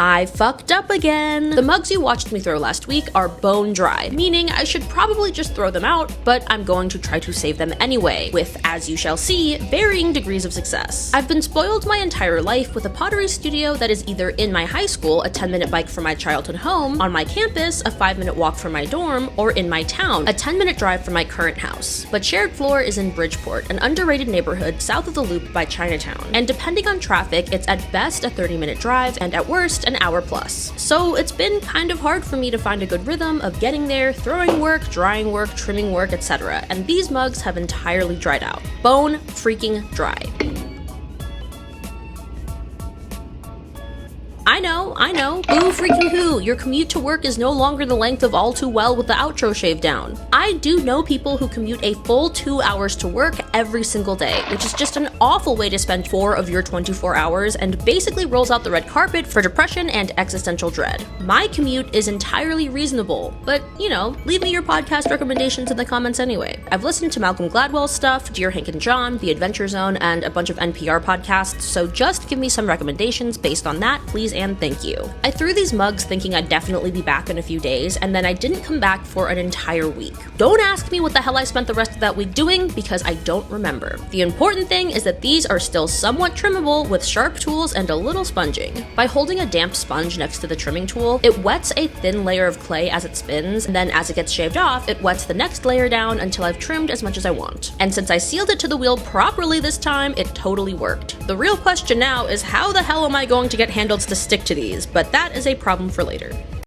I fucked up again. The mugs you watched me throw last week are bone dry, meaning I should probably just throw them out, but I'm going to try to save them anyway, with, as you shall see, varying degrees of success. I've been spoiled my entire life with a pottery studio that is either in my high school, a 10-minute bike from my childhood home, on my campus, a 5-minute walk from my dorm, or in my town, a 10-minute drive from my current house. But Shared Floor is in Bridgeport, an underrated neighborhood south of the Loop by Chinatown, and depending on traffic, it's at best a 30-minute drive, and at worst, an hour plus. So it's been kind of hard for me to find a good rhythm of getting there, throwing work, drying work, trimming work, etc., and these mugs have entirely dried out. Bone freaking dry. I know. Boo freaking who. Your commute to work is no longer the length of All Too Well with the outro shaved down. I do know people who commute a full 2 hours to work every single day, which is just an awful way to spend 4 of your 24 hours and basically rolls out the red carpet for depression and existential dread. My commute is entirely reasonable, but, leave me your podcast recommendations in the comments anyway. I've listened to Malcolm Gladwell's stuff, Dear Hank and John, The Adventure Zone, and a bunch of NPR podcasts, so just give me some recommendations based on that, please and thank you. I threw these mugs thinking I'd definitely be back in a few days, and then I didn't come back for an entire week. Don't ask me what the hell I spent the rest of that week doing, because I don't remember. The important thing is that these are still somewhat trimmable with sharp tools and a little sponging. By holding a damp sponge next to the trimming tool, it wets a thin layer of clay as it spins, and then as it gets shaved off, it wets the next layer down until I've trimmed as much as I want. And since I sealed it to the wheel properly this time, it totally worked. The real question now is how the hell am I going to get handles to stick to these, but that is a problem for later.